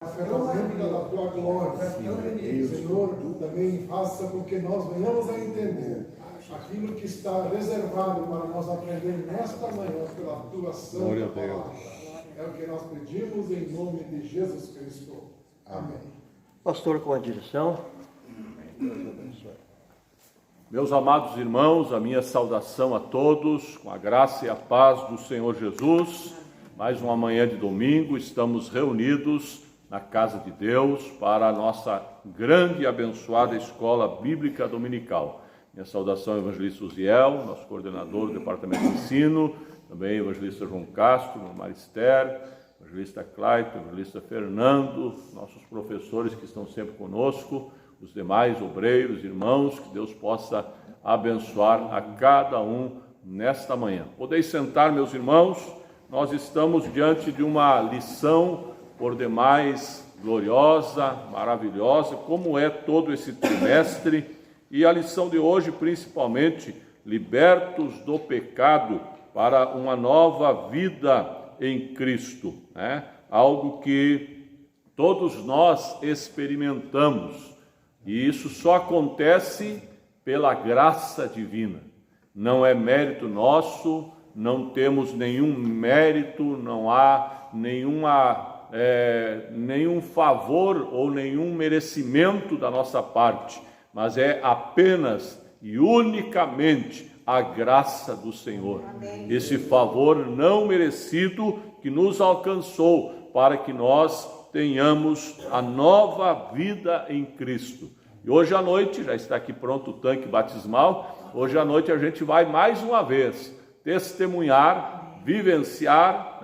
ferramenta da tua glória. Senhor, também faça com que nós venhamos a entender aquilo que está reservado para nós aprender nesta manhã pela tua santa palavra. É o que nós pedimos em nome de Jesus Cristo. Amém. Pastor, com a direção. Deus abençoe. Meus amados irmãos, a minha saudação a todos, com a graça e a paz do Senhor Jesus. Mais uma manhã de domingo, estamos reunidos na casa de Deus para a nossa grande e abençoada escola bíblica dominical. Minha saudação ao evangelista Uziel, nosso coordenador do departamento de ensino, também o evangelista João Castro, Marister, evangelista Clayton, evangelista Fernando, nossos professores que estão sempre conosco, os demais obreiros, irmãos, que Deus possa abençoar a cada um nesta manhã. Podeis sentar, meus irmãos, nós estamos diante de uma lição por demais gloriosa, maravilhosa, como é todo esse trimestre, e a lição de hoje, principalmente, libertos do pecado para uma nova vida em Cristo, né? Algo que todos nós experimentamos, e isso só acontece pela graça divina. Não é mérito nosso, não temos nenhum mérito, não há nenhum favor ou nenhum merecimento da nossa parte, mas é apenas e unicamente a graça do Senhor. Amém. Esse favor não merecido que nos alcançou para que nós tenhamos a nova vida em Cristo. E hoje à noite, já está aqui pronto o tanque batismal, hoje à noite a gente vai mais uma vez testemunhar, vivenciar,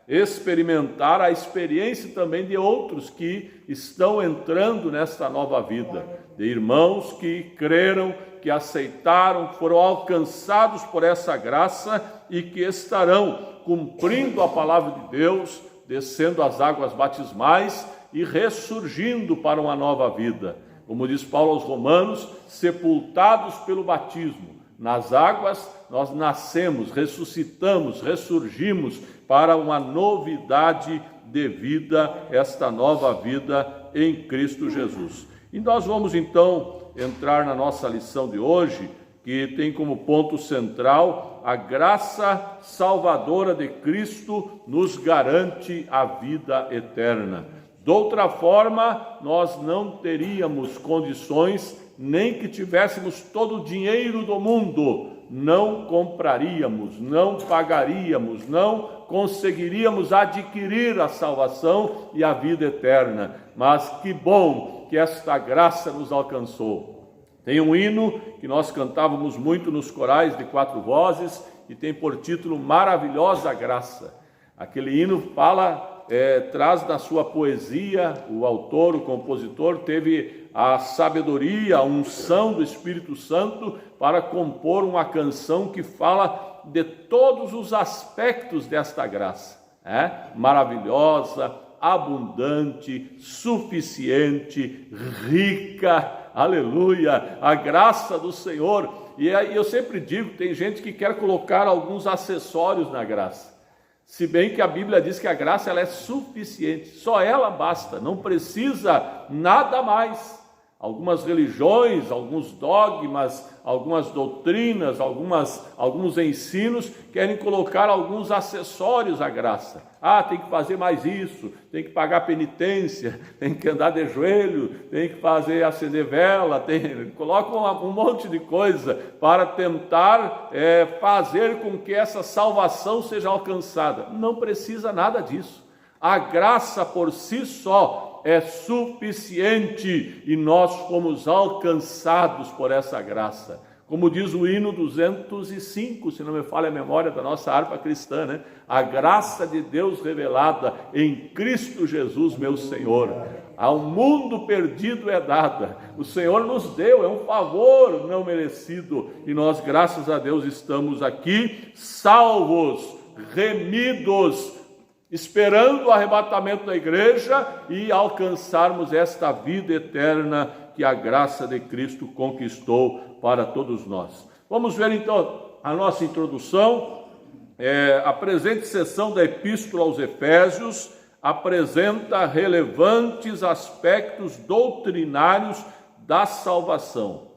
experimentar a experiência também de outros que estão entrando nesta nova vida, de irmãos que creram, que aceitaram, foram alcançados por essa graça e que estarão cumprindo a palavra de Deus, descendo as águas batismais e ressurgindo para uma nova vida. Como diz Paulo aos Romanos, sepultados pelo batismo. Nas águas nós nascemos, ressuscitamos, ressurgimos para uma novidade de vida, esta nova vida em Cristo Jesus. E nós vamos então entrar na nossa lição de hoje, que tem como ponto central a graça salvadora de Cristo nos garante a vida eterna. De outra forma, nós não teríamos condições, nem que tivéssemos todo o dinheiro do mundo, não compraríamos, não pagaríamos, não conseguiríamos adquirir a salvação e a vida eterna. Mas que bom que esta graça nos alcançou. Tem um hino que nós cantávamos muito nos corais de 4 vozes e tem por título Maravilhosa Graça. Aquele hino traz da sua poesia, o autor, o compositor, teve a sabedoria, a unção do Espírito Santo para compor uma canção que fala de todos os aspectos desta graça. Maravilhosa, abundante, suficiente, rica, aleluia, a graça do Senhor. E aí eu sempre digo, tem gente que quer colocar alguns acessórios na graça. Se bem que a Bíblia diz que a graça ela é suficiente, só ela basta, não precisa nada mais. Algumas religiões, alguns dogmas, algumas doutrinas, alguns ensinos querem colocar alguns acessórios à graça. Tem que fazer mais isso, tem que pagar penitência, tem que andar de joelho, tem que acender vela, colocam um monte de coisa para tentar fazer com que essa salvação seja alcançada. Não precisa nada disso. A graça por si só é suficiente e nós fomos alcançados por essa graça. Como diz o hino 205, se não me falha a memória da nossa harpa cristã, né? A graça de Deus revelada em Cristo Jesus, meu Senhor. Ao mundo perdido é dada. O Senhor nos deu, é um favor não merecido. E nós, graças a Deus, estamos aqui salvos, remidos, esperando o arrebatamento da igreja e alcançarmos esta vida eterna que a graça de Cristo conquistou para todos nós. Vamos ver então a nossa introdução, a presente sessão da Epístola aos Efésios, apresenta relevantes aspectos doutrinários da salvação.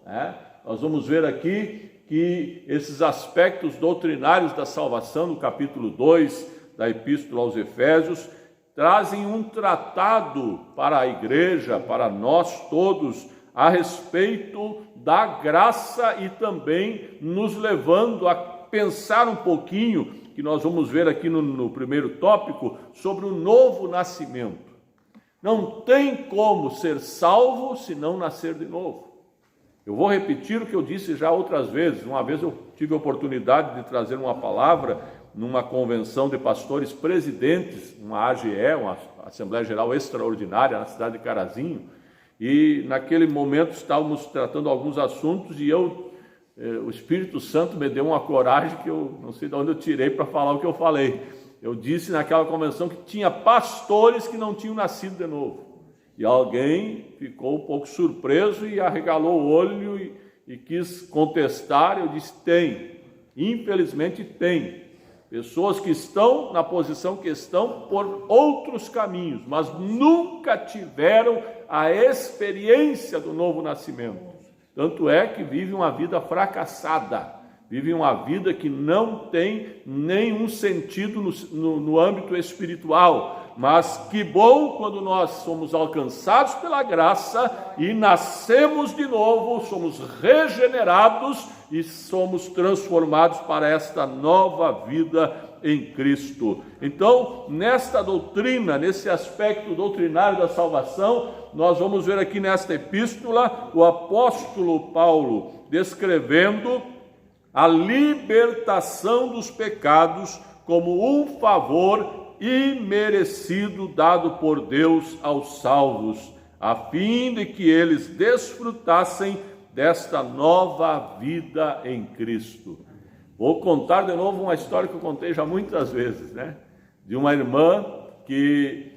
Nós vamos ver aqui que esses aspectos doutrinários da salvação, no capítulo 2 da Epístola aos Efésios, trazem um tratado para a igreja, para nós todos, a respeito da graça e também nos levando a pensar um pouquinho, que nós vamos ver aqui no primeiro tópico, sobre o novo nascimento. Não tem como ser salvo se não nascer de novo. Eu vou repetir o que eu disse já outras vezes. Uma vez eu tive a oportunidade de trazer uma palavra numa convenção de pastores presidentes, uma AGE, uma Assembleia Geral Extraordinária, na cidade de Carazinho, e naquele momento estávamos tratando alguns assuntos e o Espírito Santo me deu uma coragem que eu não sei de onde eu tirei para falar o que eu falei. Eu disse naquela convenção que tinha pastores que não tinham nascido de novo. E alguém ficou um pouco surpreso e arregalou o olho e quis contestar. Eu disse, tem, infelizmente tem. Pessoas que estão na posição que estão por outros caminhos, mas nunca tiveram a experiência do novo nascimento. Tanto é que vivem uma vida fracassada, vivem uma vida que não tem nenhum sentido no âmbito espiritual. Mas que bom quando nós somos alcançados pela graça e nascemos de novo, somos regenerados e somos transformados para esta nova vida em Cristo. Então, nesta doutrina, nesse aspecto doutrinário da salvação, nós vamos ver aqui nesta epístola o apóstolo Paulo descrevendo a libertação dos pecados como um favor imerecido dado por Deus aos salvos, a fim de que eles desfrutassem desta nova vida em Cristo. Vou contar de novo uma história que eu contei já muitas vezes, de uma irmã que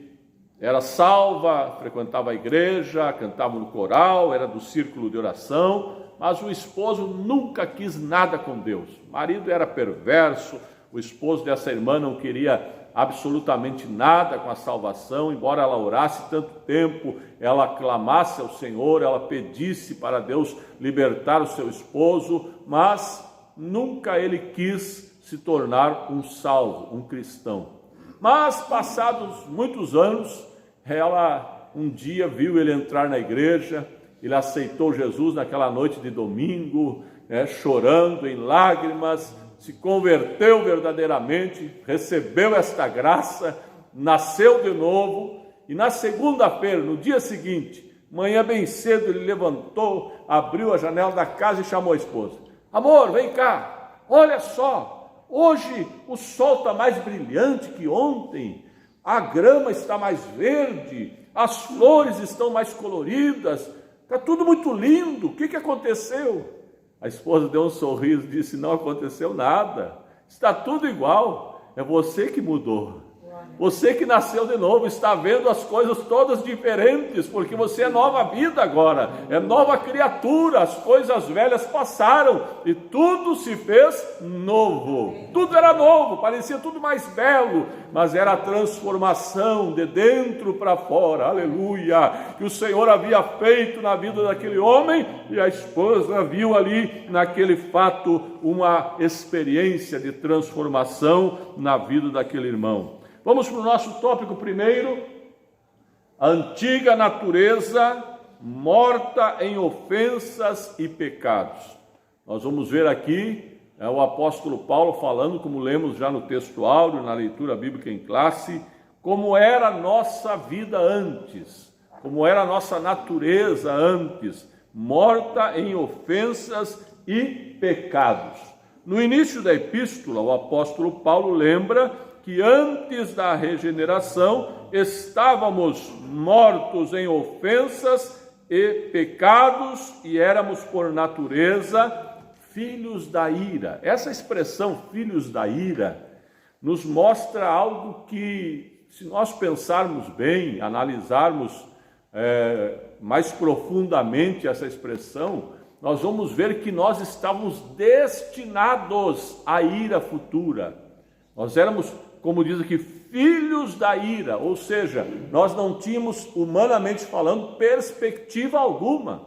era salva, frequentava a igreja, cantava no coral, era do círculo de oração, mas o esposo nunca quis nada com Deus. O marido era perverso, o esposo dessa irmã não queria absolutamente nada com a salvação, embora ela orasse tanto tempo, ela clamasse ao Senhor, ela pedisse para Deus libertar o seu esposo, mas nunca ele quis se tornar um salvo, um cristão. Mas passados muitos anos, ela um dia viu ele entrar na igreja, ele aceitou Jesus naquela noite de domingo, chorando em lágrimas, se converteu verdadeiramente, recebeu esta graça, nasceu de novo, e na segunda-feira, no dia seguinte, manhã bem cedo, ele levantou, abriu a janela da casa e chamou a esposa. Amor, vem cá, olha só, hoje o sol está mais brilhante que ontem, a grama está mais verde, as flores estão mais coloridas, está tudo muito lindo, o que aconteceu? A esposa deu um sorriso e disse, não aconteceu nada, está tudo igual, é você que mudou. Você que nasceu de novo, está vendo as coisas todas diferentes, porque você é nova vida agora, é nova criatura, as coisas velhas passaram e tudo se fez novo. Tudo era novo, parecia tudo mais belo, mas era a transformação de dentro para fora, aleluia, que o Senhor havia feito na vida daquele homem, e a esposa viu ali naquele fato uma experiência de transformação na vida daquele irmão. Vamos para o nosso tópico primeiro, a antiga natureza morta em ofensas e pecados. Nós vamos ver aqui o apóstolo Paulo falando, como lemos já no texto áureo, na leitura bíblica em classe, como era a nossa vida antes, como era a nossa natureza antes, morta em ofensas e pecados. No início da epístola, o apóstolo Paulo lembra que antes da regeneração estávamos mortos em ofensas e pecados e éramos por natureza filhos da ira. Essa expressão filhos da ira nos mostra algo que, se nós pensarmos bem, analisarmos mais profundamente essa expressão, nós vamos ver que nós estávamos destinados à ira futura. Nós éramos como diz aqui, filhos da ira, ou seja, nós não tínhamos, humanamente falando, perspectiva alguma.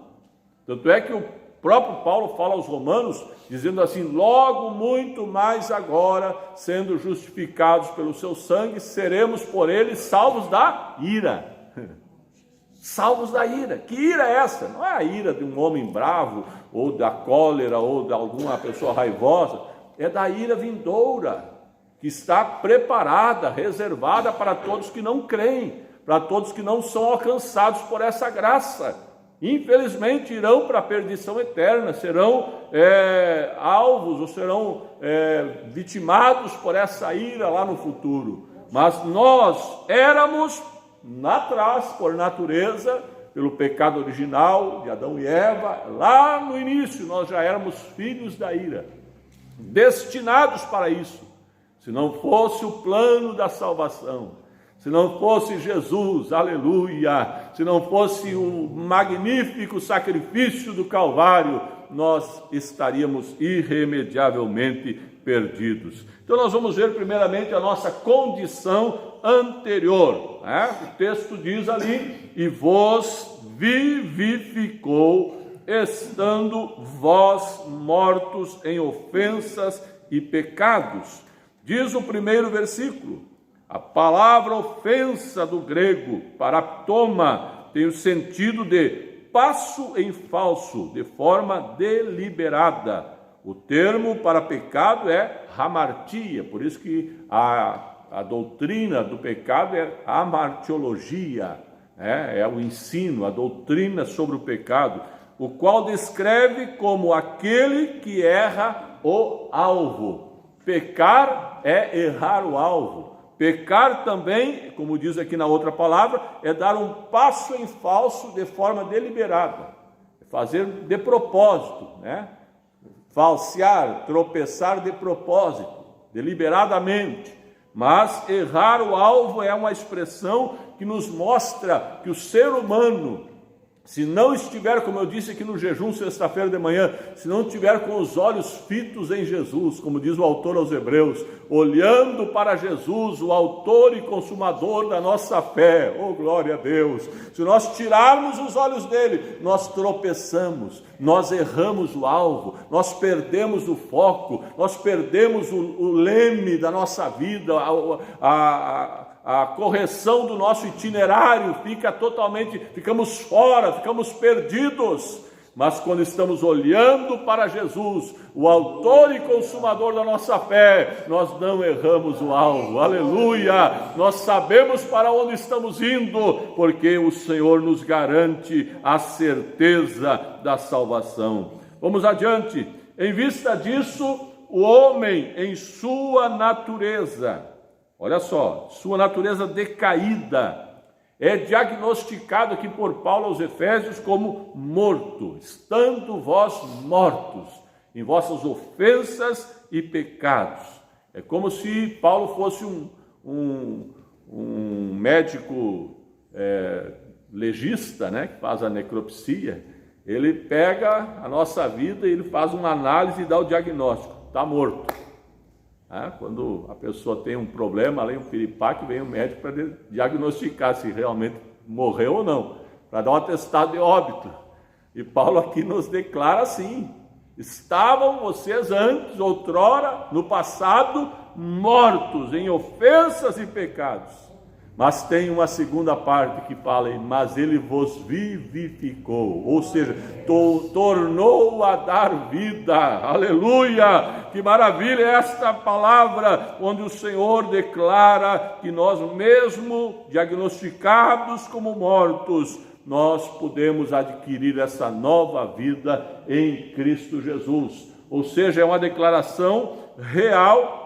Tanto é que o próprio Paulo fala aos Romanos, dizendo assim: logo muito mais agora, sendo justificados pelo seu sangue, seremos por ele salvos da ira. Salvos da ira. Que ira é essa? Não é a ira de um homem bravo, ou da cólera, ou de alguma pessoa raivosa. É da ira vindoura, que está preparada, reservada para todos que não creem, para todos que não são alcançados por essa graça. Infelizmente irão para a perdição eterna, serão alvos ou serão vitimados por essa ira lá no futuro. Mas nós éramos atrás, por natureza, pelo pecado original de Adão e Eva, lá no início nós já éramos filhos da ira, destinados para isso. Se não fosse o plano da salvação, se não fosse Jesus, aleluia, se não fosse o magnífico sacrifício do Calvário, nós estaríamos irremediavelmente perdidos. Então nós vamos ver primeiramente a nossa condição anterior, né? O texto diz ali: e vos vivificou, estando vós mortos em ofensas e pecados. Diz o primeiro versículo. A palavra ofensa do grego, paraptoma, tem o sentido de passo em falso, de forma deliberada. O termo para pecado é hamartia, por isso que a doutrina do pecado é a hamartiologia, é o ensino, a doutrina sobre o pecado, o qual descreve como aquele que erra o alvo. Pecar é errar o alvo. Pecar também, como diz aqui na outra palavra, é dar um passo em falso de forma deliberada, fazer de propósito, né? Falsear, tropeçar de propósito, deliberadamente. Mas errar o alvo é uma expressão que nos mostra que o ser humano, se não estiver, como eu disse aqui no jejum sexta-feira de manhã, se não estiver com os olhos fitos em Jesus, como diz o autor aos Hebreus, olhando para Jesus, o autor e consumador da nossa fé, oh glória a Deus, se nós tirarmos os olhos dele, nós tropeçamos, nós erramos o alvo, nós perdemos o foco, nós perdemos o leme da nossa vida, a correção do nosso itinerário ficamos fora, ficamos perdidos. Mas quando estamos olhando para Jesus, o autor e consumador da nossa fé, nós não erramos o alvo, aleluia, nós sabemos para onde estamos indo, porque o Senhor nos garante a certeza da salvação. Vamos adiante. Em vista disso, o homem em sua natureza, olha só, sua natureza decaída, é diagnosticado aqui por Paulo aos Efésios como morto, estando vós mortos em vossas ofensas e pecados. É como se Paulo fosse um médico legista, né, que faz a necropsia. Ele pega a nossa vida e ele faz uma análise e dá o diagnóstico, está morto. Quando a pessoa tem um problema, além do piripaque, vem o médico para diagnosticar se realmente morreu ou não, para dar um atestado de óbito. E Paulo aqui nos declara assim: estavam vocês antes, outrora, no passado, mortos em ofensas e pecados. Mas tem uma segunda parte que fala, mas ele vos vivificou, ou seja, tornou a dar vida, aleluia, que maravilha é esta palavra, onde o Senhor declara que nós mesmo, diagnosticados como mortos, nós podemos adquirir essa nova vida em Cristo Jesus, ou seja, é uma declaração real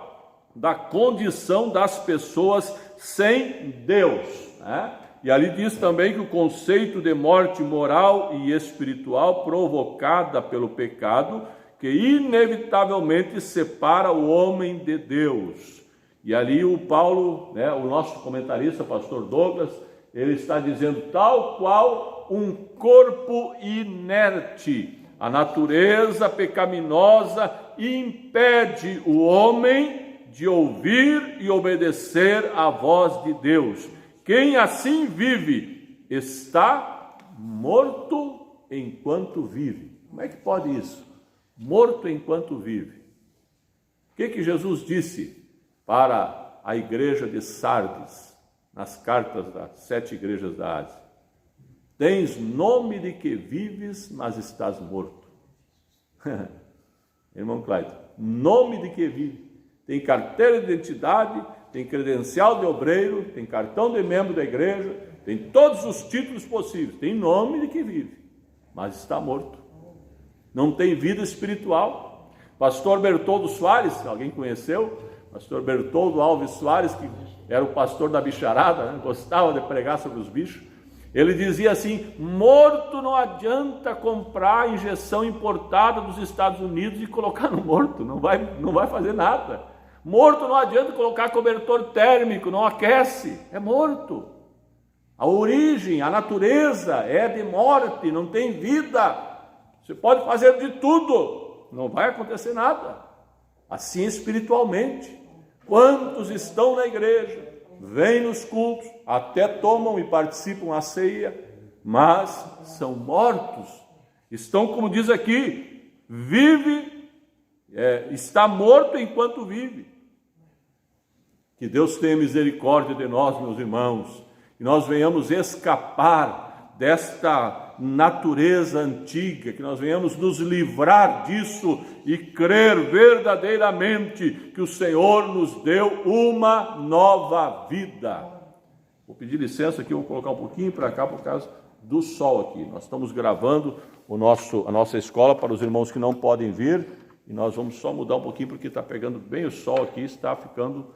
da condição das pessoas sem Deus, né? E ali diz também que o conceito de morte moral e espiritual provocada pelo pecado, que inevitavelmente separa o homem de Deus. E ali o Paulo, né, o nosso comentarista, pastor Douglas, ele está dizendo, tal qual um corpo inerte, a natureza pecaminosa impede o homem de ouvir e obedecer à voz de Deus. Quem assim vive está morto enquanto vive. Como é que pode isso? Morto enquanto vive. O que Jesus disse para a igreja de Sardes, nas cartas das 7 igrejas da Ásia? Tens nome de que vives, mas estás morto. Irmão Clayton, nome de que vive. Tem carteira de identidade, tem credencial de obreiro, tem cartão de membro da igreja, tem todos os títulos possíveis, tem nome de que vive, mas está morto. Não tem vida espiritual. Pastor Bertoldo Soares, alguém conheceu? Pastor Bertoldo Alves Soares, que era o pastor da bicharada, né? Gostava de pregar sobre os bichos. Ele dizia assim: morto não adianta comprar injeção importada dos Estados Unidos e colocar no morto, não vai fazer nada. Morto não adianta colocar cobertor térmico, não aquece, é morto. A origem, a natureza é de morte, não tem vida. Você pode fazer de tudo, não vai acontecer nada. Assim espiritualmente. Quantos estão na igreja, vêm nos cultos, até tomam e participam da ceia, mas são mortos. Estão, como diz aqui, está morto enquanto vive. Que Deus tenha misericórdia de nós, meus irmãos, que nós venhamos escapar desta natureza antiga, que nós venhamos nos livrar disso e crer verdadeiramente que o Senhor nos deu uma nova vida. Vou pedir licença aqui, vou colocar um pouquinho para cá por causa do sol aqui. Nós estamos gravando a nossa escola para os irmãos que não podem vir, e nós vamos só mudar um pouquinho porque está pegando bem o sol aqui, está ficando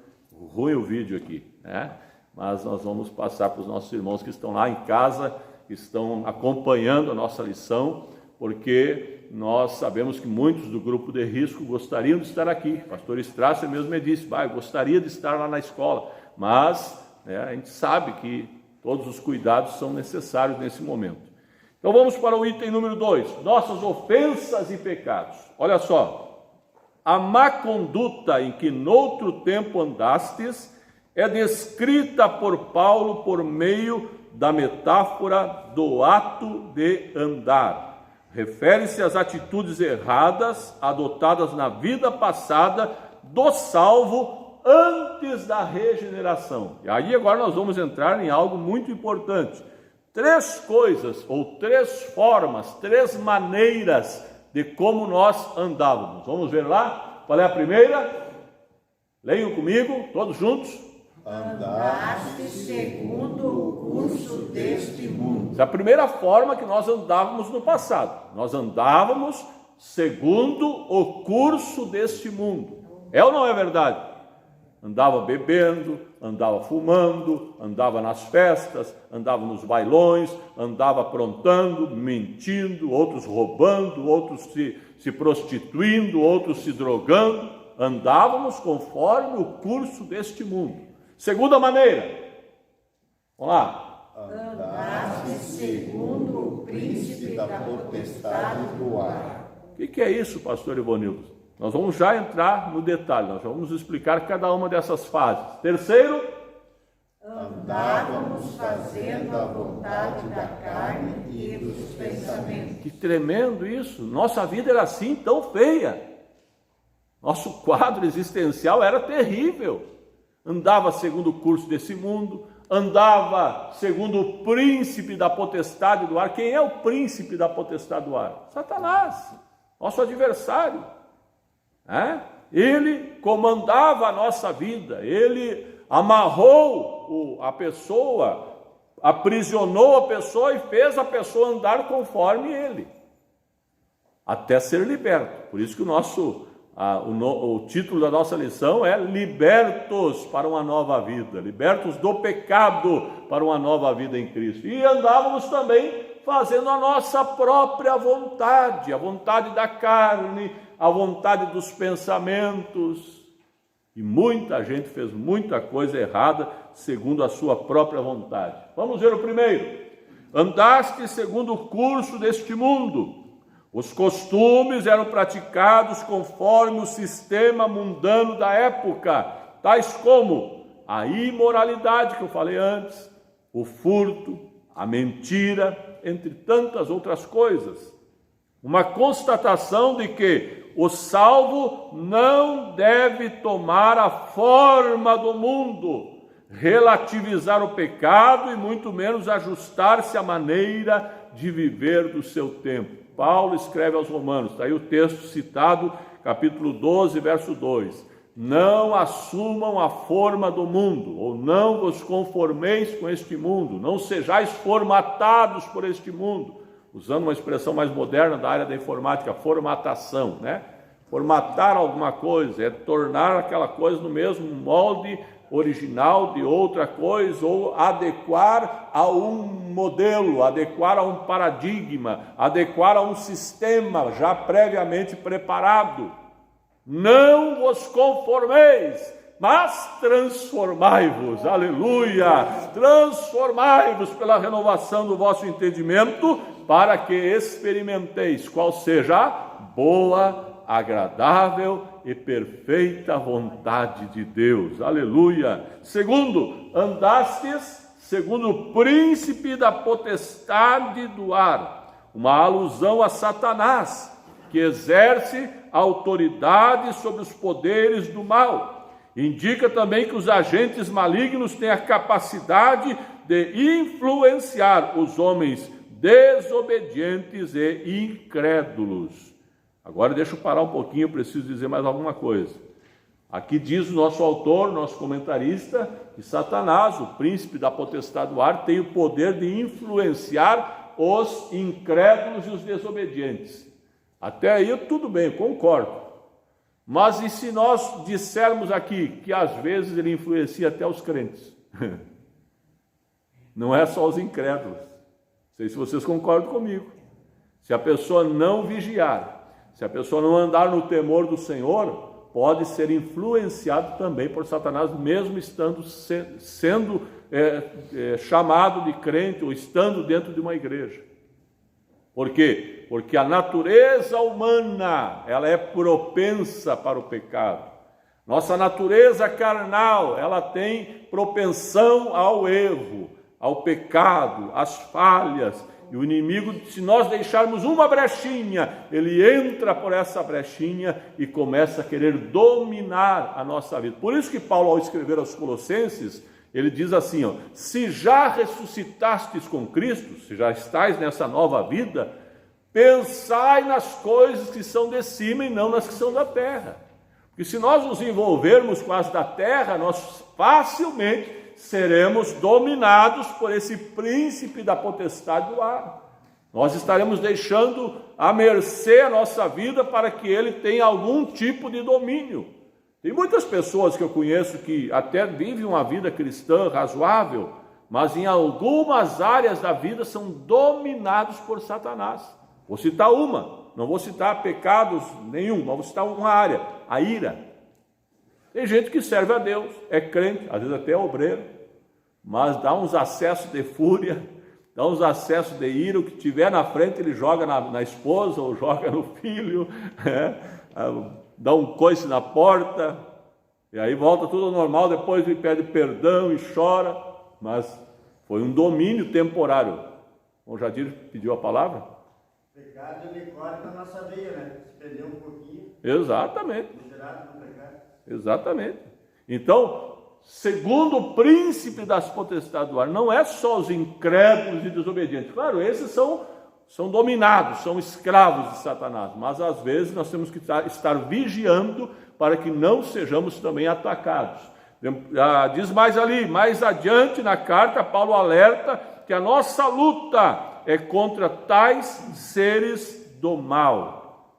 ruim o vídeo aqui, né? Mas nós vamos passar para os nossos irmãos que estão lá em casa, que estão acompanhando a nossa lição, porque nós sabemos que muitos do grupo de risco gostariam de estar aqui. O pastor Strasser mesmo me disse: eu gostaria de estar lá na escola, mas a gente sabe que todos os cuidados são necessários nesse momento. Então vamos para o item número 2, nossas ofensas e pecados. Olha só. A má conduta em que noutro tempo andastes é descrita por Paulo por meio da metáfora do ato de andar. Refere-se às atitudes erradas adotadas na vida passada do salvo antes da regeneração. E aí agora nós vamos entrar em algo muito importante. 3 coisas, ou 3 formas, 3 maneiras de como nós andávamos. Vamos ver lá? Qual é a primeira? Leiam comigo, todos juntos. Andaste segundo o curso deste mundo. Essa é a primeira forma que nós andávamos no passado. Nós andávamos segundo o curso deste mundo. É ou não é verdade? Andava bebendo, andava fumando, andava nas festas, andava nos bailões, andava aprontando, mentindo, outros roubando, outros se prostituindo, outros se drogando. Andávamos conforme o curso deste mundo. Segunda maneira, vamos lá. Andaste segundo o príncipe da potestade do ar. O que é isso, pastor Ivonildo? Nós vamos já entrar no detalhe, nós vamos explicar cada uma dessas fases. Terceiro, andávamos fazendo a vontade da carne e dos pensamentos. Que tremendo isso! Nossa vida era assim, tão feia. Nosso quadro existencial era terrível. Andava segundo o curso desse mundo, andava segundo o príncipe da potestade do ar. Quem é o príncipe da potestade do ar? Satanás, nosso adversário. Ele comandava a nossa vida, ele amarrou a pessoa, aprisionou a pessoa e fez a pessoa andar conforme ele, até ser liberto. Por isso que o título da nossa lição é Libertos para uma nova vida, libertos do pecado para uma nova vida em Cristo. E andávamos também fazendo a nossa própria vontade, a vontade da carne, a vontade dos pensamentos. E muita gente fez muita coisa errada segundo a sua própria vontade. Vamos ver o primeiro. Andaste segundo o curso deste mundo, Os costumes eram praticados conforme o sistema mundano da época, tais como a imoralidade que eu falei antes, o furto, a mentira, entre tantas outras coisas. Uma constatação de que o salvo não deve tomar a forma do mundo, relativizar o pecado e muito menos ajustar-se à maneira de viver do seu tempo. Paulo escreve aos Romanos, está aí o texto citado, capítulo 12, verso 2. Não assumam a forma do mundo, ou não vos conformeis com este mundo, não sejais formatados por este mundo, usando uma expressão mais moderna da área da informática, formatação, né? Formatar alguma coisa é tornar aquela coisa no mesmo molde original de outra coisa, ou adequar a um modelo, adequar a um paradigma, adequar a um sistema já previamente preparado. Não vos conformeis, mas transformai-vos, aleluia, transformai-vos pela renovação do vosso entendimento, para que experimenteis qual seja a boa, agradável e perfeita vontade de Deus, aleluia. Segundo, andastes segundo o príncipe da potestade do ar, uma alusão a Satanás, que exerce autoridade sobre os poderes do mal. Indica também que os agentes malignos têm a capacidade de influenciar os homens desobedientes e incrédulos. Agora deixa eu parar um pouquinho, eu preciso dizer mais alguma coisa. Aqui diz o nosso autor, nosso comentarista, que Satanás, o príncipe da potestade do ar, tem o poder de influenciar os incrédulos e os desobedientes. Até aí tudo bem, eu concordo. Mas e se nós dissermos aqui que às vezes ele influencia até os crentes? Não é só os incrédulos. Não sei se vocês concordam comigo. Se a pessoa não vigiar, se a pessoa não andar no temor do Senhor, pode ser influenciado também por Satanás, mesmo estando sendo chamado de crente ou estando dentro de uma igreja. Por quê? Porque a natureza humana, ela é propensa para o pecado. Nossa natureza carnal, ela tem propensão ao erro, ao pecado, às falhas. E o inimigo, se nós deixarmos uma brechinha, ele entra por essa brechinha e começa a querer dominar a nossa vida. Por isso que Paulo, ao escrever aos Colossenses, ele diz assim, ó, se já ressuscitastes com Cristo, se já estáis nessa nova vida, pensai nas coisas que são de cima e não nas que são da terra. Porque se nós nos envolvermos com as da terra, nós facilmente seremos dominados por esse príncipe da potestade do ar. Nós estaremos deixando à mercê a nossa vida para que ele tenha algum tipo de domínio. Tem muitas pessoas que eu conheço que até vivem uma vida cristã razoável, mas em algumas áreas da vida são dominados por Satanás. Vou citar uma, não vou citar pecados nenhum, mas vou citar uma área, a ira. Tem gente que serve a Deus, é crente, às vezes até é obreiro, mas dá uns acessos de fúria, dá uns acessos de ira, o que tiver na frente ele joga na esposa ou joga no filho, dá um coice na porta, e aí volta tudo ao normal, depois ele pede perdão e chora, mas foi um domínio temporário. O Jadir pediu a palavra? Pecado ele corre na nossa veia, né? Se perder um pouquinho. Exatamente. Misturado com o pecado. Exatamente. Então, segundo o príncipe das potestades do ar, não é só os incrédulos e desobedientes. Claro, esses são dominados, são escravos de Satanás, mas às vezes nós temos que estar vigiando para que não sejamos também atacados. Diz mais ali, mais adiante na carta, Paulo alerta que a nossa luta é contra tais seres do mal.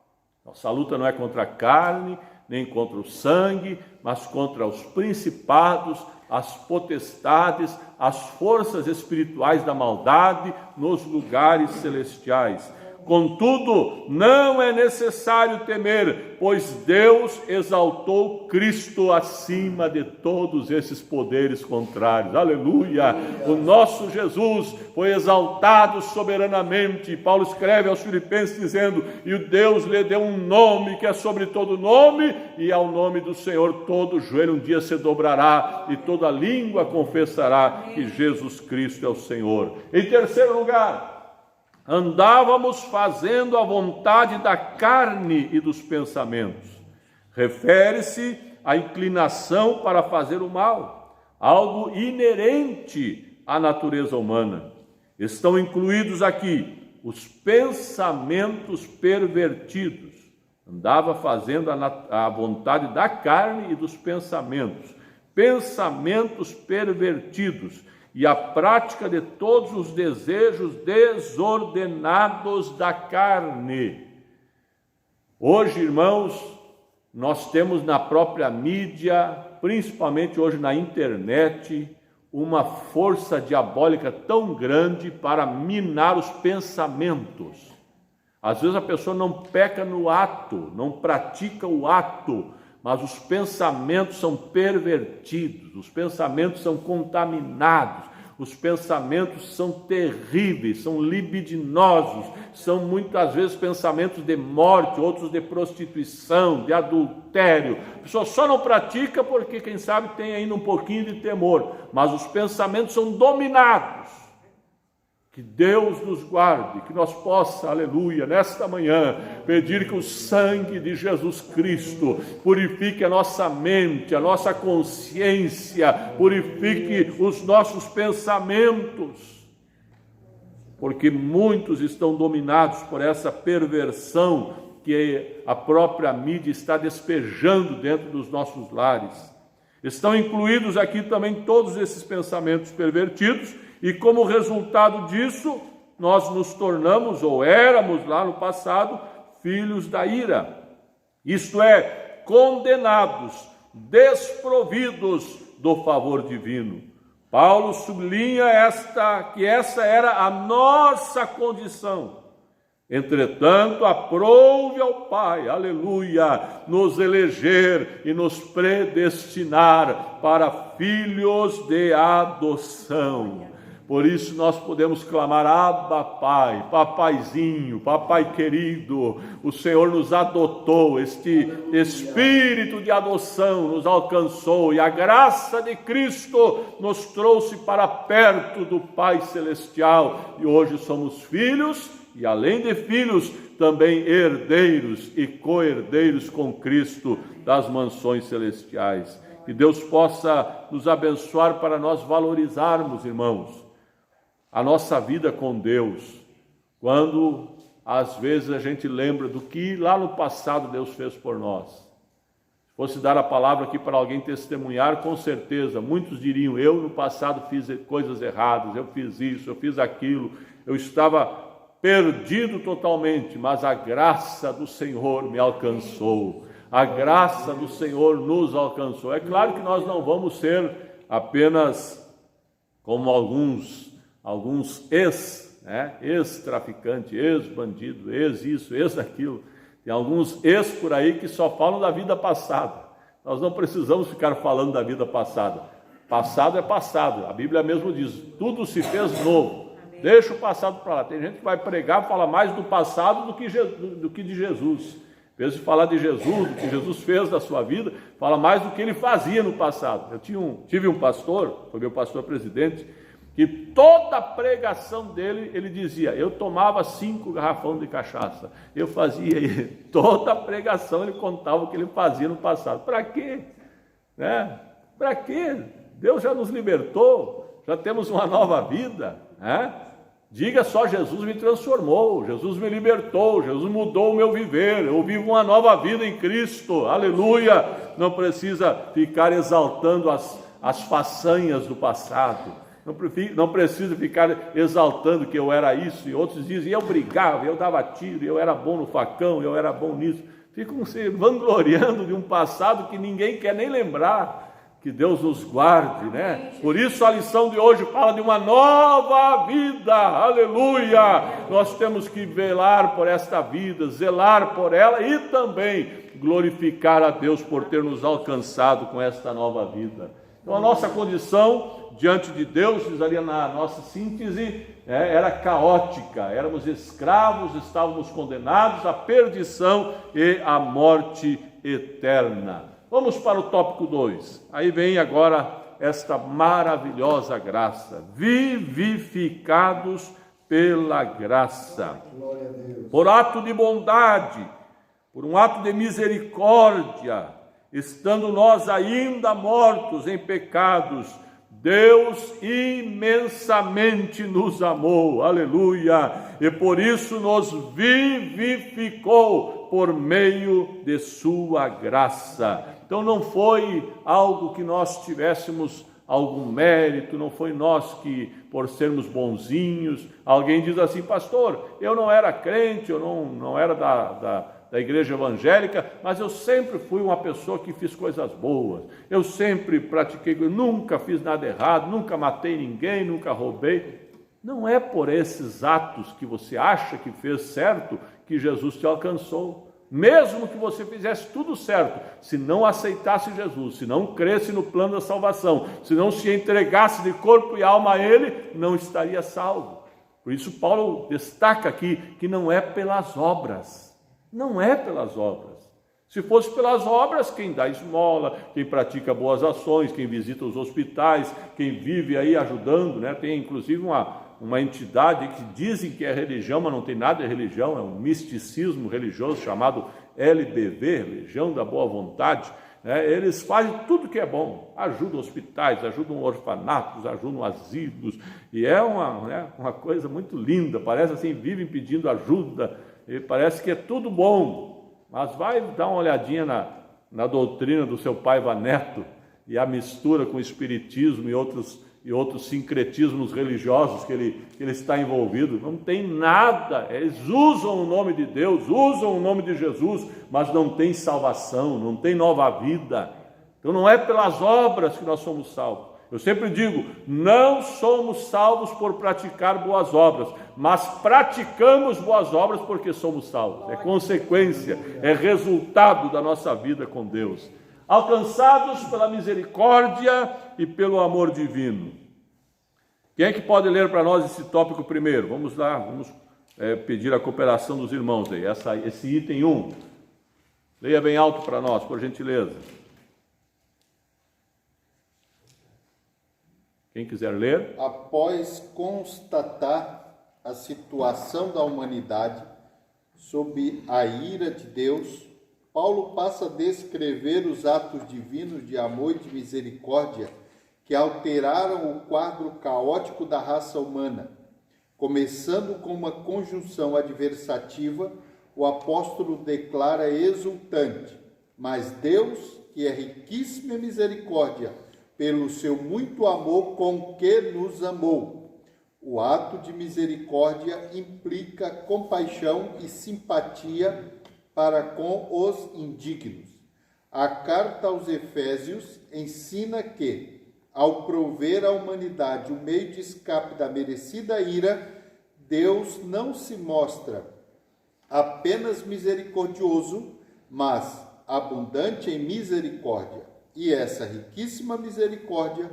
Nossa luta não é contra a carne, nem contra o sangue, mas contra os principados, as potestades, as forças espirituais da maldade nos lugares celestiais. Contudo, não é necessário temer, pois Deus exaltou Cristo acima de todos esses poderes contrários. Aleluia! O nosso Jesus foi exaltado soberanamente. Paulo escreve aos Filipenses dizendo: e o Deus lhe deu um nome que é sobre todo nome, e ao nome do Senhor todo joelho um dia se dobrará e toda língua confessará que Jesus Cristo é o Senhor. Em terceiro lugar, andávamos fazendo a vontade da carne e dos pensamentos. Refere-se à inclinação para fazer o mal, algo inerente à natureza humana. Estão incluídos aqui os pensamentos pervertidos. Andava fazendo a vontade da carne e dos pensamentos. Pensamentos pervertidos. E a prática de todos os desejos desordenados da carne. Hoje, irmãos, nós temos na própria mídia, principalmente hoje na internet, uma força diabólica tão grande para minar os pensamentos. Às vezes a pessoa não peca no ato, não pratica o ato, mas os pensamentos são pervertidos, os pensamentos são contaminados, os pensamentos são terríveis, são libidinosos, são muitas vezes pensamentos de morte, outros de prostituição, de adultério. A pessoa só não pratica porque, quem sabe, tem ainda um pouquinho de temor, mas os pensamentos são dominados. Que Deus nos guarde, que nós possa, aleluia, nesta manhã, pedir que o sangue de Jesus Cristo purifique a nossa mente, a nossa consciência, purifique os nossos pensamentos, porque muitos estão dominados por essa perversão que a própria mídia está despejando dentro dos nossos lares. Estão incluídos aqui também todos esses pensamentos pervertidos, e como resultado disso, nós nos tornamos, ou éramos lá no passado, filhos da ira. Isto é, condenados, desprovidos do favor divino. Paulo sublinha que essa era a nossa condição. Entretanto, aprouve ao Pai, aleluia, nos eleger e nos predestinar para filhos de adoção. Por isso nós podemos clamar: Abba, Pai, papaizinho, papai querido. O Senhor nos adotou, este espírito de adoção nos alcançou e a graça de Cristo nos trouxe para perto do Pai Celestial. E hoje somos filhos e, além de filhos, também herdeiros e co-herdeiros com Cristo das mansões celestiais. Que Deus possa nos abençoar para nós valorizarmos, irmãos, a nossa vida com Deus, quando às vezes a gente lembra do que lá no passado Deus fez por nós. Se fosse dar a palavra aqui para alguém testemunhar, com certeza, muitos diriam: eu no passado fiz coisas erradas, eu fiz isso, eu fiz aquilo, eu estava perdido totalmente, mas a graça do Senhor me alcançou, a graça do Senhor nos alcançou. É claro que nós não vamos ser apenas como alguns ex-traficante, ex-bandido, ex-isso, ex-aquilo. Tem alguns ex por aí que só falam da vida passada. Nós não precisamos ficar falando da vida passada. Passado é passado. A Bíblia mesmo diz: tudo se fez novo. Amém. Deixa o passado para lá. Tem gente que vai pregar, fala mais do passado do que de Jesus. Em vez de falar de Jesus, do que Jesus fez da sua vida, fala mais do que ele fazia no passado. Eu tive um pastor, foi meu pastor presidente, que toda pregação dele, ele dizia: eu tomava 5 garrafões de cachaça, eu fazia, toda pregação ele contava o que ele fazia no passado. Para quê? Né? Para quê? Deus já nos libertou, já temos uma nova vida, né? Diga só: Jesus me transformou, Jesus me libertou, Jesus mudou o meu viver, eu vivo uma nova vida em Cristo, aleluia. Não precisa ficar exaltando as façanhas do passado. Não preciso ficar exaltando que eu era isso, e outros dizem: eu brigava, eu dava tiro, eu era bom no facão, eu era bom nisso. Ficam se vangloriando de um passado que ninguém quer nem lembrar, Que Deus nos guarde, né? Por isso a lição de hoje fala de uma nova vida, aleluia! Nós temos que velar por esta vida, zelar por ela e também glorificar a Deus por ter nos alcançado com esta nova vida. Então a nossa condição diante de Deus, diz ali na nossa síntese, era caótica, éramos escravos, estávamos condenados à perdição e à morte eterna. Vamos para o tópico 2. Aí vem agora esta maravilhosa graça. Vivificados pela graça. Por ato de bondade, por um ato de misericórdia, estando nós ainda mortos em pecados, Deus imensamente nos amou, aleluia, e por isso nos vivificou por meio de sua graça. Então não foi algo que nós tivéssemos algum mérito, não foi nós que, por sermos bonzinhos, alguém diz assim, pastor, eu não era crente, eu não era da igreja evangélica, mas eu sempre fui uma pessoa que fiz coisas boas, eu sempre pratiquei, nunca fiz nada errado, nunca matei ninguém, nunca roubei. Não é por esses atos que você acha que fez certo que Jesus te alcançou. Mesmo que você fizesse tudo certo, se não aceitasse Jesus, se não cresce no plano da salvação, se não se entregasse de corpo e alma a Ele, não estaria salvo. Por isso Paulo destaca aqui que não é pelas obras. Não é pelas obras. Se fosse pelas obras, quem dá esmola, quem pratica boas ações, quem visita os hospitais, quem vive aí ajudando, né? Tem inclusive uma entidade que dizem que é religião, mas não tem nada de religião, é um misticismo religioso chamado LBV, Legião da Boa Vontade. Eles fazem tudo que é bom, ajudam hospitais, ajudam orfanatos, ajudam asilos, e é uma coisa muito linda, parece assim, vivem pedindo ajuda, e parece que é tudo bom, mas vai dar uma olhadinha na doutrina do seu Paiva Neto, e a mistura com o espiritismo e outros sincretismos religiosos que ele está envolvido, não tem nada, eles usam o nome de Deus, usam o nome de Jesus, mas não tem salvação, não tem nova vida. Então não é pelas obras que nós somos salvos. Eu sempre digo, não somos salvos por praticar boas obras, mas praticamos boas obras porque somos salvos. É consequência, é resultado da nossa vida com Deus. Alcançados pela misericórdia e pelo amor divino. Quem é que pode ler para nós esse tópico primeiro? Vamos lá, vamos pedir a cooperação dos irmãos aí. Esse item 1. Leia bem alto para nós, por gentileza. Quem quiser ler. Após constatar a situação da humanidade sob a ira de Deus, Paulo passa a descrever os atos divinos de amor e de misericórdia que alteraram o quadro caótico da raça humana. Começando com uma conjunção adversativa, o apóstolo declara exultante: mas Deus, que é riquíssimo em misericórdia, pelo seu muito amor com que nos amou. O ato de misericórdia implica compaixão e simpatia para com os indignos. A carta aos Efésios ensina que, ao prover à humanidade o meio de escape da merecida ira, Deus não se mostra apenas misericordioso, mas abundante em misericórdia. E essa riquíssima misericórdia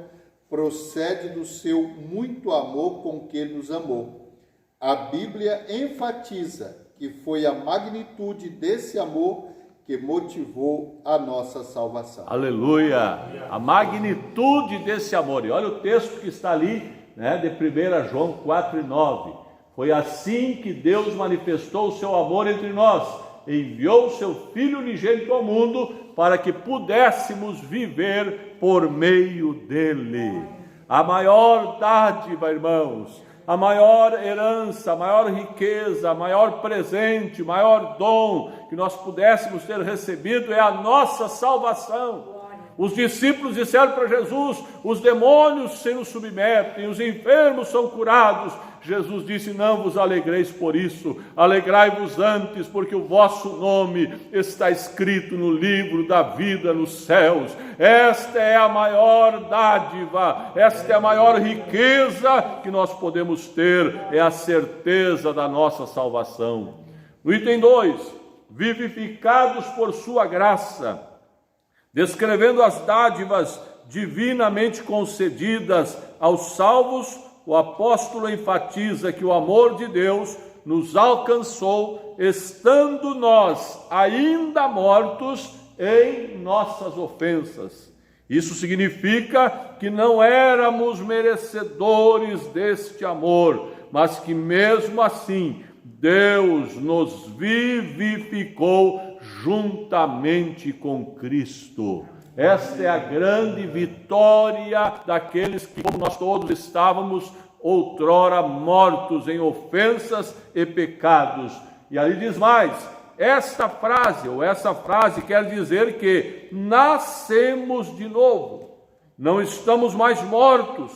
procede do seu muito amor com que nos amou. A Bíblia enfatiza que foi a magnitude desse amor que motivou a nossa salvação. Aleluia! A magnitude desse amor. E olha o texto que está ali, né, de 1 João 4:9. Foi assim que Deus manifestou o seu amor entre nós. Enviou o seu Filho unigênito ao mundo para que pudéssemos viver por meio dele. A maior dádiva, irmãos, a maior herança, a maior riqueza, a maior presente, o maior dom que nós pudéssemos ter recebido é a nossa salvação. Os discípulos disseram para Jesus: os demônios se nos submetem, os enfermos são curados. Jesus disse: não vos alegreis por isso, alegrai-vos antes, porque o vosso nome está escrito no livro da vida nos céus. Esta é a maior dádiva, esta é a maior riqueza que nós podemos ter, é a certeza da nossa salvação. No item 2, vivificados por sua graça, descrevendo as dádivas divinamente concedidas aos salvos, o apóstolo enfatiza que o amor de Deus nos alcançou, estando nós ainda mortos em nossas ofensas. Isso significa que não éramos merecedores deste amor, mas que mesmo assim Deus nos vivificou juntamente com Cristo. Esta é a grande vitória daqueles que, como nós todos, estávamos outrora mortos em ofensas e pecados. E ali diz mais, essa frase quer dizer que nascemos de novo, não estamos mais mortos,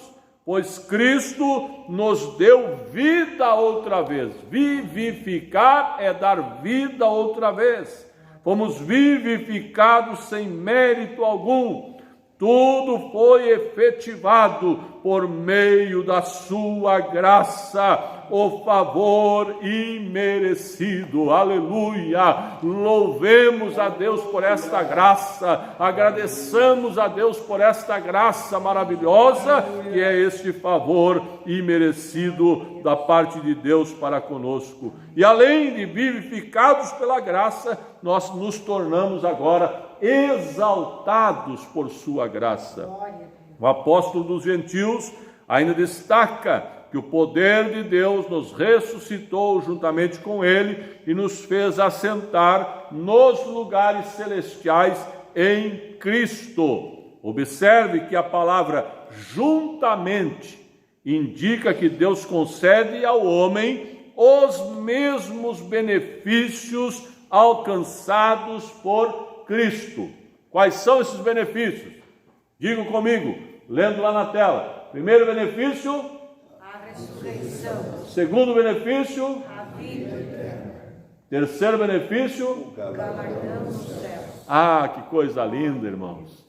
pois Cristo nos deu vida outra vez. Vivificar é dar vida outra vez. Fomos vivificados sem mérito algum. Tudo foi efetivado por meio da sua graça, o favor imerecido. Aleluia! Louvemos a Deus por esta graça, agradeçamos a Deus por esta graça maravilhosa, que é este favor imerecido da parte de Deus para conosco. E além de vivificados pela graça, nós nos tornamos agora exaltados por sua graça. O apóstolo dos gentios ainda destaca que o poder de Deus nos ressuscitou juntamente com ele e nos fez assentar nos lugares celestiais em Cristo. Observe que a palavra juntamente indica que Deus concede ao homem os mesmos benefícios alcançados por Cristo. Quais são esses benefícios? Digam comigo, lendo lá na tela. Primeiro benefício, a ressurreição. Segundo benefício, A vida eterna. Terceiro benefício, O galardão no céu. Ah, que coisa linda, irmãos.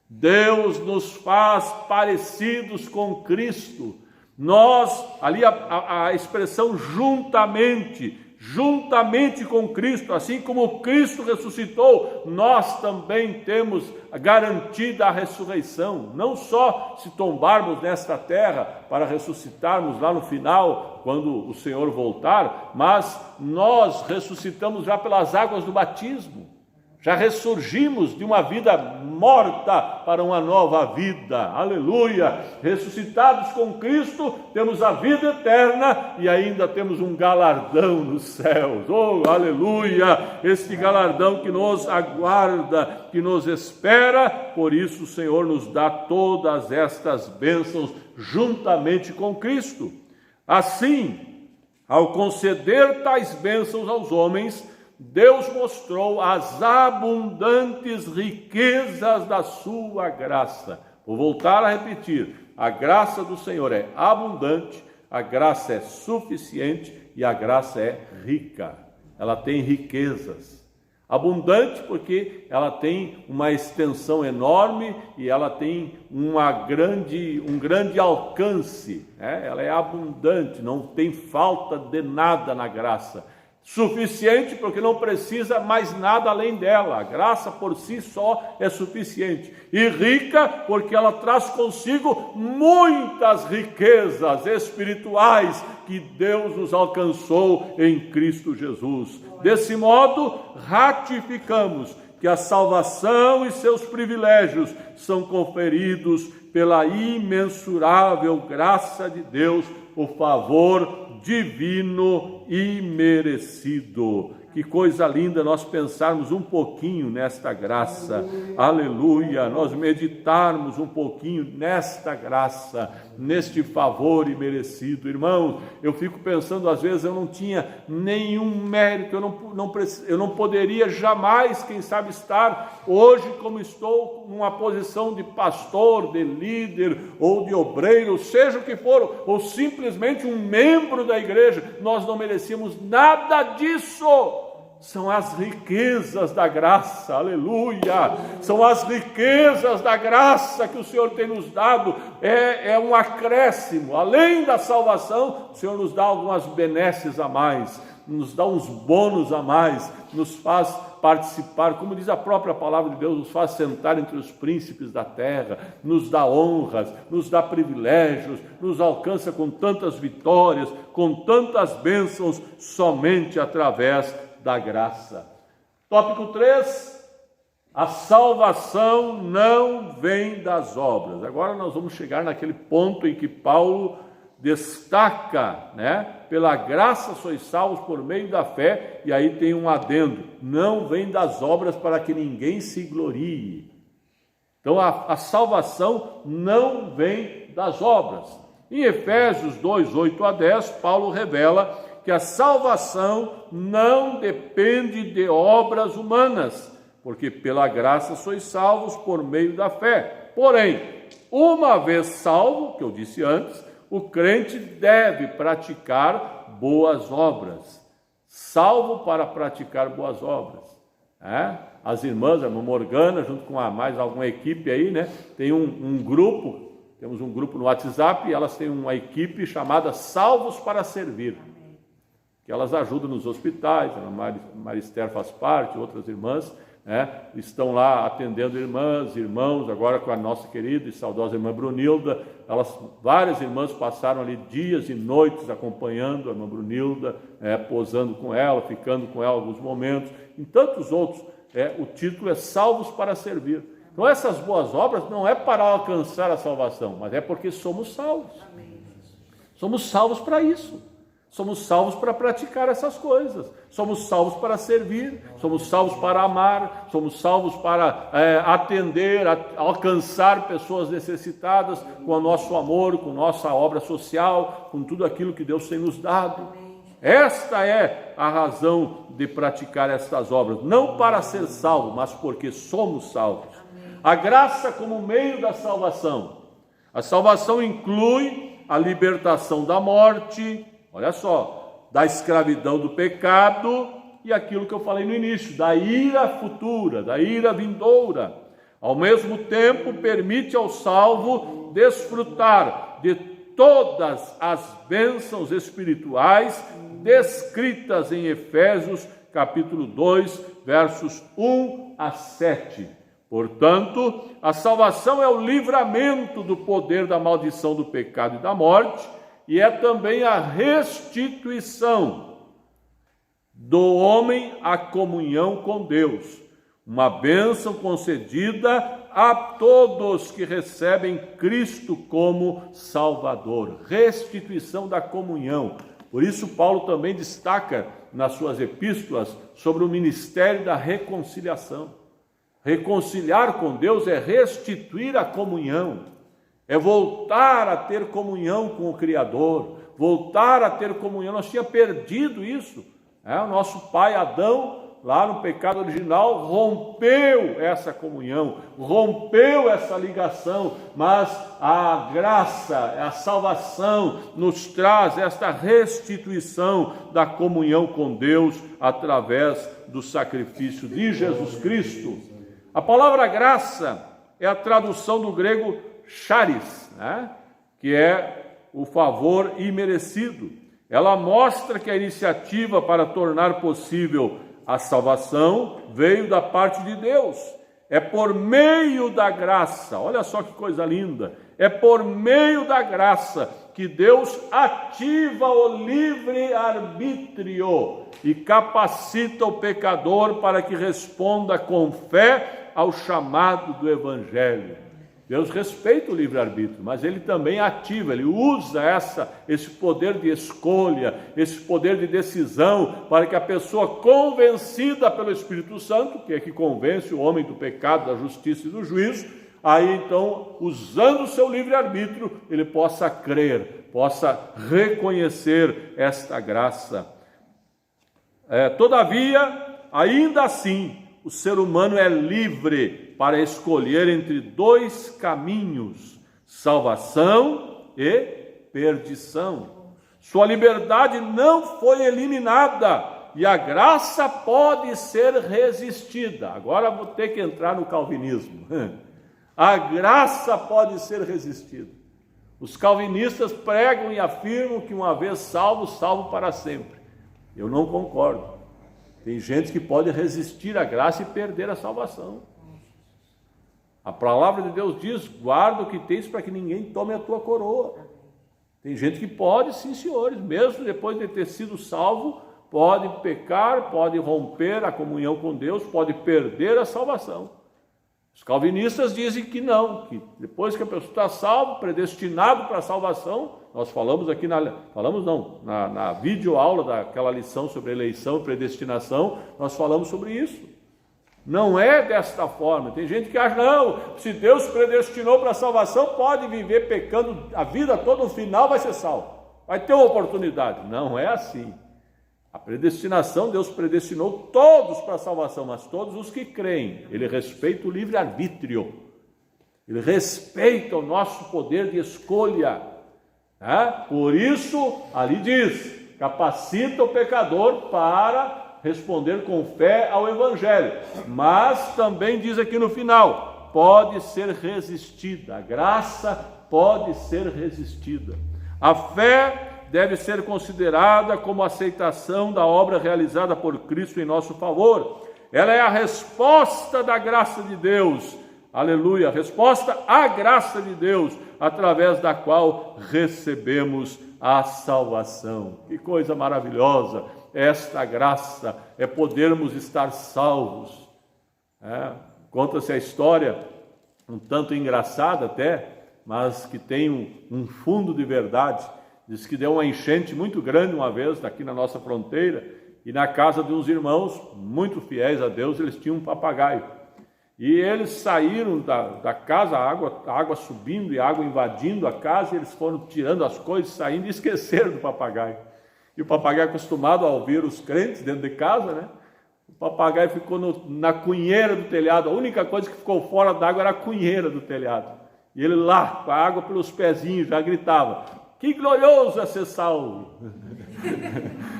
Deus nos faz parecidos com Cristo. Nós, ali a expressão juntamente com Cristo, assim como Cristo ressuscitou, nós também temos garantida a ressurreição. Não só se tombarmos nesta terra para ressuscitarmos lá no final, quando o Senhor voltar, mas nós ressuscitamos já pelas águas do batismo. Já ressurgimos de uma vida morta para uma nova vida. Aleluia! Ressuscitados com Cristo, temos a vida eterna e ainda temos um galardão nos céus. Oh, aleluia! Este galardão que nos aguarda, que nos espera. Por isso o Senhor nos dá todas estas bênçãos juntamente com Cristo. Assim, ao conceder tais bênçãos aos homens, Deus mostrou as abundantes riquezas da sua graça. Vou voltar a repetir, a graça do Senhor é abundante, a graça é suficiente e a graça é rica. Ela tem riquezas. Abundante porque ela tem uma extensão enorme e ela tem um grande alcance. Ela é abundante, não tem falta de nada na graça. Suficiente porque não precisa mais nada além dela. A graça por si só é suficiente. E rica porque ela traz consigo muitas riquezas espirituais que Deus nos alcançou em Cristo Jesus. Desse modo, ratificamos que a salvação e seus privilégios são conferidos pela imensurável graça de Deus, o favor divino e merecido. Que coisa linda nós pensarmos um pouquinho nesta graça, aleluia, nós meditarmos um pouquinho nesta graça, neste favor imerecido. Irmãos, eu fico pensando, às vezes eu não tinha nenhum mérito, eu não poderia jamais, quem sabe, estar hoje como estou, numa posição de pastor, de líder ou de obreiro, seja o que for, ou simplesmente um membro da igreja. Nós não merecíamos nada disso. São as riquezas da graça, aleluia, são as riquezas da graça que o Senhor tem nos dado, é um acréscimo, além da salvação, o Senhor nos dá algumas benesses a mais, nos dá uns bônus a mais, nos faz participar, como diz a própria palavra de Deus, nos faz sentar entre os príncipes da terra, nos dá honras, nos dá privilégios, nos alcança com tantas vitórias, com tantas bênçãos, somente através da graça. Tópico 3, a salvação não vem das obras. Agora nós vamos chegar naquele ponto em que Paulo destaca, pela graça sois salvos por meio da fé, e aí tem um adendo, não vem das obras para que ninguém se glorie. Então a salvação não vem das obras. Em Efésios 2, 8 a 10, Paulo revela que a salvação não depende de obras humanas, porque pela graça sois salvos por meio da fé. Porém, uma vez salvo, que eu disse antes, o crente deve praticar boas obras. Salvo para praticar boas obras. As irmãs, a irmã Morgana, junto com mais alguma equipe aí, tem um grupo, temos um grupo no WhatsApp, e elas têm uma equipe chamada Salvos para Servir, que elas ajudam nos hospitais, a Marister faz parte, outras irmãs, estão lá atendendo irmãs, irmãos, agora com a nossa querida e saudosa irmã Brunilda, várias irmãs passaram ali dias e noites acompanhando a irmã Brunilda, posando com ela, ficando com ela alguns momentos, em tantos outros, o título é Salvos para Servir. Então essas boas obras não é para alcançar a salvação, mas é porque somos salvos. Somos salvos para isso. Somos salvos para praticar essas coisas, somos salvos para servir, somos salvos para amar, somos salvos para atender, alcançar pessoas necessitadas com o nosso amor, com nossa obra social, com tudo aquilo que Deus tem nos dado. Esta é a razão de praticar estas obras, não para ser salvo, mas porque somos salvos. A graça como meio da salvação. A salvação inclui a libertação da morte, olha só, da escravidão do pecado e aquilo que eu falei no início, da ira futura, da ira vindoura. Ao mesmo tempo, permite ao salvo desfrutar de todas as bênçãos espirituais descritas em Efésios, capítulo 2, versos 1 a 7. Portanto, a salvação é o livramento do poder da maldição do pecado e da morte, e é também a restituição do homem à comunhão com Deus, uma bênção concedida a todos que recebem Cristo como Salvador, restituição da comunhão. Por isso Paulo também destaca nas suas epístolas sobre o ministério da reconciliação. Reconciliar com Deus é restituir a comunhão, é voltar a ter comunhão com o Criador, voltar a ter comunhão. Nós tínhamos perdido isso. O nosso pai Adão, lá no pecado original, rompeu essa comunhão, rompeu essa ligação, mas a graça, a salvação nos traz esta restituição da comunhão com Deus através do sacrifício de Jesus Cristo. A palavra graça é a tradução do grego charis, que é o favor imerecido. Ela mostra que a iniciativa para tornar possível a salvação veio da parte de Deus. É por meio da graça, olha só que coisa linda, é por meio da graça que Deus ativa o livre-arbítrio e capacita o pecador para que responda com fé ao chamado do Evangelho. Deus respeita o livre-arbítrio, mas Ele também ativa, Ele usa esse poder de escolha, esse poder de decisão, para que a pessoa convencida pelo Espírito Santo, que é que convence o homem do pecado, da justiça e do juízo, aí então, usando o seu livre-arbítrio, ele possa crer, possa reconhecer esta graça. Todavia, ainda assim, o ser humano é livre para escolher entre dois caminhos: salvação e perdição. Sua liberdade não foi eliminada e a graça pode ser resistida. Agora vou ter que entrar no calvinismo. A graça pode ser resistida. Os calvinistas pregam e afirmam que uma vez salvo, salvo para sempre. Eu não concordo. Tem gente que pode resistir à graça e perder a salvação. A palavra de Deus diz: guarda o que tens para que ninguém tome a tua coroa. Tem gente que pode, sim senhores, mesmo depois de ter sido salvo, pode pecar, pode romper a comunhão com Deus, pode perder a salvação. Os calvinistas dizem que não, que depois que a pessoa está salva, predestinado para a salvação, nós falamos aqui na videoaula daquela lição sobre eleição e predestinação, nós falamos sobre isso. Não é desta forma. Tem gente que acha, não, se Deus predestinou para a salvação, pode viver pecando a vida toda, no final vai ser salvo, vai ter uma oportunidade. Não é assim. A predestinação, Deus predestinou todos para a salvação, mas todos os que creem. Ele respeita o livre-arbítrio, Ele respeita o nosso poder de escolha. Por isso, ali diz, capacita o pecador para responder com fé ao Evangelho. Mas também diz aqui no final, pode ser resistida, a graça pode ser resistida. A fé deve ser considerada como aceitação da obra realizada por Cristo em nosso favor. Ela é a resposta da graça de Deus, aleluia, a resposta à graça de Deus, através da qual recebemos a salvação. Que coisa maravilhosa esta graça, é podermos estar salvos. Conta-se a história, um tanto engraçada até, mas que tem um fundo de verdade. Diz que deu uma enchente muito grande uma vez aqui na nossa fronteira, e na casa de uns irmãos muito fiéis a Deus, eles tinham um papagaio. E eles saíram da casa, a água subindo e a água invadindo a casa, e eles foram tirando as coisas, saindo e esqueceram do papagaio. E o papagaio, acostumado a ouvir os crentes dentro de casa, né? O papagaio ficou na cunheira do telhado. A única coisa que ficou fora da água era a cunheira do telhado. E ele lá, com a água pelos pezinhos, já gritava: que glorioso é ser salvo!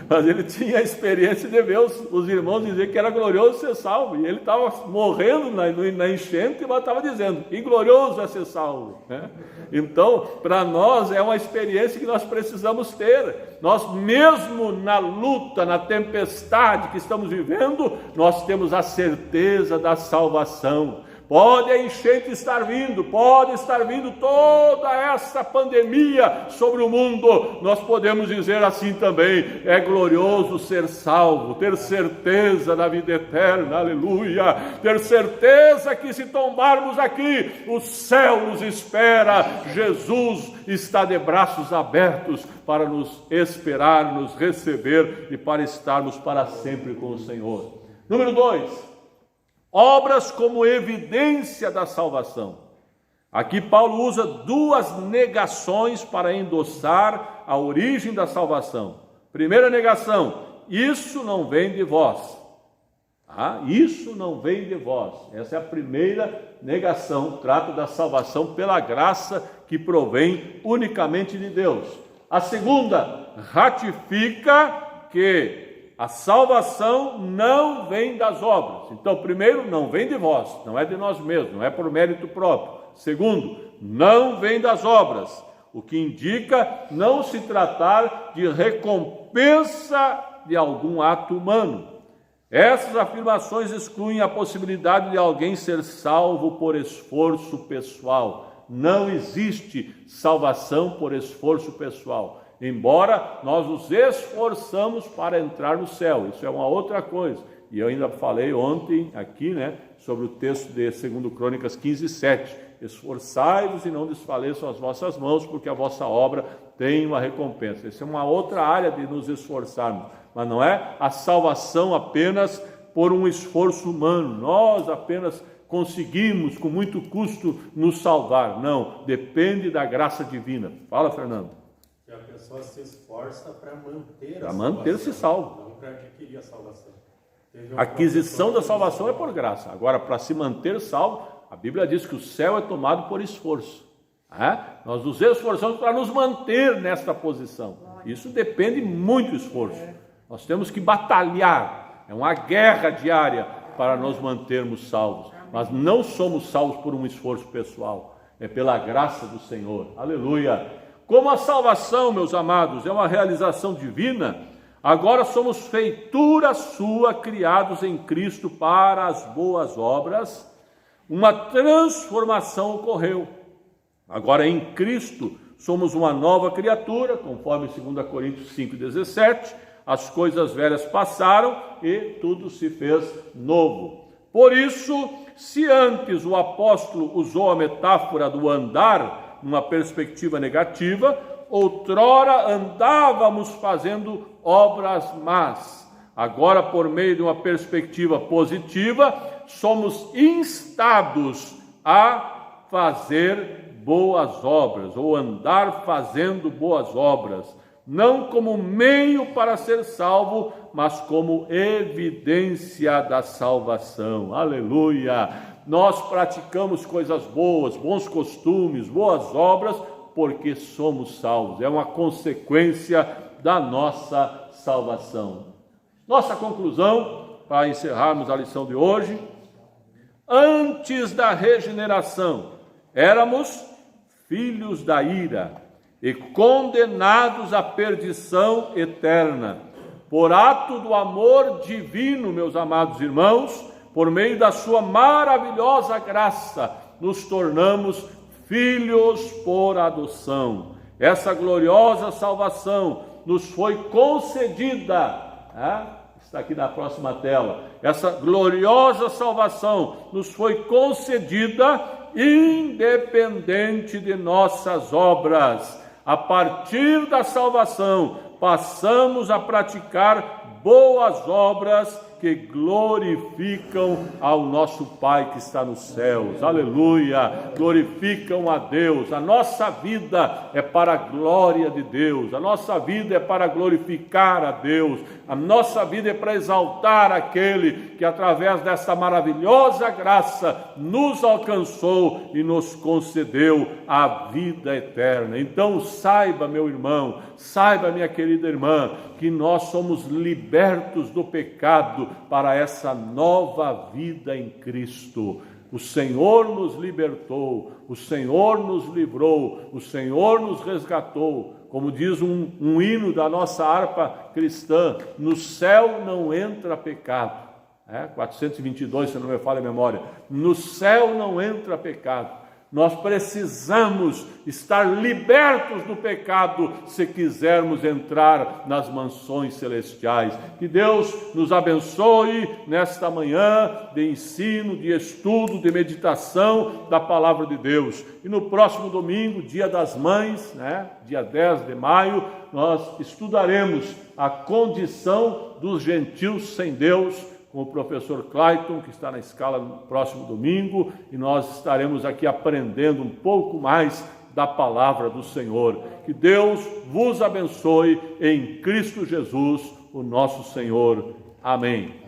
Mas ele tinha a experiência de ver os irmãos dizer que era glorioso ser salvo. E ele estava morrendo na enchente, mas estava dizendo: que glorioso é ser salvo! Então, para nós é uma experiência que nós precisamos ter. Nós mesmo na luta, na tempestade que estamos vivendo, nós temos a certeza da salvação. Pode a enchente estar vindo, pode estar vindo toda essa pandemia sobre o mundo, nós podemos dizer assim também: é glorioso ser salvo, ter certeza da vida eterna, aleluia, ter certeza que se tombarmos aqui, o céu nos espera, Jesus está de braços abertos para nos esperar, nos receber e para estarmos para sempre com o Senhor. Número 2. Obras como evidência da salvação. Aqui Paulo usa duas negações para endossar a origem da salvação. Primeira negação: isso não vem de vós. Isso não vem de vós. Essa é a primeira negação, trata da salvação pela graça que provém unicamente de Deus. A segunda, ratifica que a salvação não vem das obras. Então, primeiro, não vem de vós, não é de nós mesmos, não é por mérito próprio. Segundo, não vem das obras, o que indica não se tratar de recompensa de algum ato humano. Essas afirmações excluem a possibilidade de alguém ser salvo por esforço pessoal. Não existe salvação por esforço pessoal. Embora nós nos esforçamos para entrar no céu, isso é uma outra coisa. E eu ainda falei ontem aqui, sobre o texto de 2 Crônicas 15:7, esforçai-vos e não desfaleçam as vossas mãos, porque a vossa obra tem uma recompensa. Essa é uma outra área de nos esforçarmos, mas não é a salvação apenas por um esforço humano, nós apenas conseguimos com muito custo nos salvar. Não, depende da graça divina. Fala, Fernando. Que a pessoa se esforça para manter Para manter-se salvo. Não para adquirir a salvação. A aquisição da salvação é por graça. Agora, para se manter salvo, a Bíblia diz que o céu é tomado por esforço. Nós nos esforçamos para nos manter nesta posição. Isso depende muito do esforço. Nós temos que batalhar. É uma guerra diária para nos mantermos salvos. Mas não somos salvos por um esforço pessoal. É pela graça do Senhor. Aleluia. Como a salvação, meus amados, é uma realização divina, agora somos feitura sua, criados em Cristo para as boas obras. Uma transformação ocorreu. Agora em Cristo somos uma nova criatura, conforme 2 Coríntios 5,17, as coisas velhas passaram e tudo se fez novo. Por isso, se antes o apóstolo usou a metáfora do andar numa perspectiva negativa, outrora andávamos fazendo obras más. Agora, por meio de uma perspectiva positiva, somos instados a fazer boas obras, ou andar fazendo boas obras, não como meio para ser salvo, mas como evidência da salvação. Aleluia! Nós praticamos coisas boas, bons costumes, boas obras, porque somos salvos. É uma consequência da nossa salvação. Nossa conclusão, para encerrarmos a lição de hoje: antes da regeneração, éramos filhos da ira e condenados à perdição eterna. Por ato do amor divino, meus amados irmãos, por meio da sua maravilhosa graça, nos tornamos filhos por adoção. Essa gloriosa salvação nos foi concedida, está aqui na próxima tela. Essa gloriosa salvação nos foi concedida independente de nossas obras. A partir da salvação, passamos a praticar boas obras que glorificam ao nosso Pai que está nos céus. Aleluia! Glorificam a Deus. A nossa vida é para a glória de Deus. A nossa vida é para glorificar a Deus. A nossa vida é para exaltar aquele que, através dessa maravilhosa graça, nos alcançou e nos concedeu a vida eterna. Então, saiba, meu irmão, saiba, minha querida irmã, que nós somos libertos do pecado para essa nova vida em Cristo. O Senhor nos libertou, o Senhor nos livrou, o Senhor nos resgatou. Como diz um hino da nossa harpa cristã: no céu não entra pecado. 422, se não me falha a memória. No céu não entra pecado. Nós precisamos estar libertos do pecado se quisermos entrar nas mansões celestiais. Que Deus nos abençoe nesta manhã de ensino, de estudo, de meditação da palavra de Deus. E no próximo domingo, dia das mães, dia 10 de maio, nós estudaremos a condição dos gentios sem Deus, com o professor Clayton, que está na escala no próximo domingo, e nós estaremos aqui aprendendo um pouco mais da palavra do Senhor. Que Deus vos abençoe em Cristo Jesus, o nosso Senhor. Amém.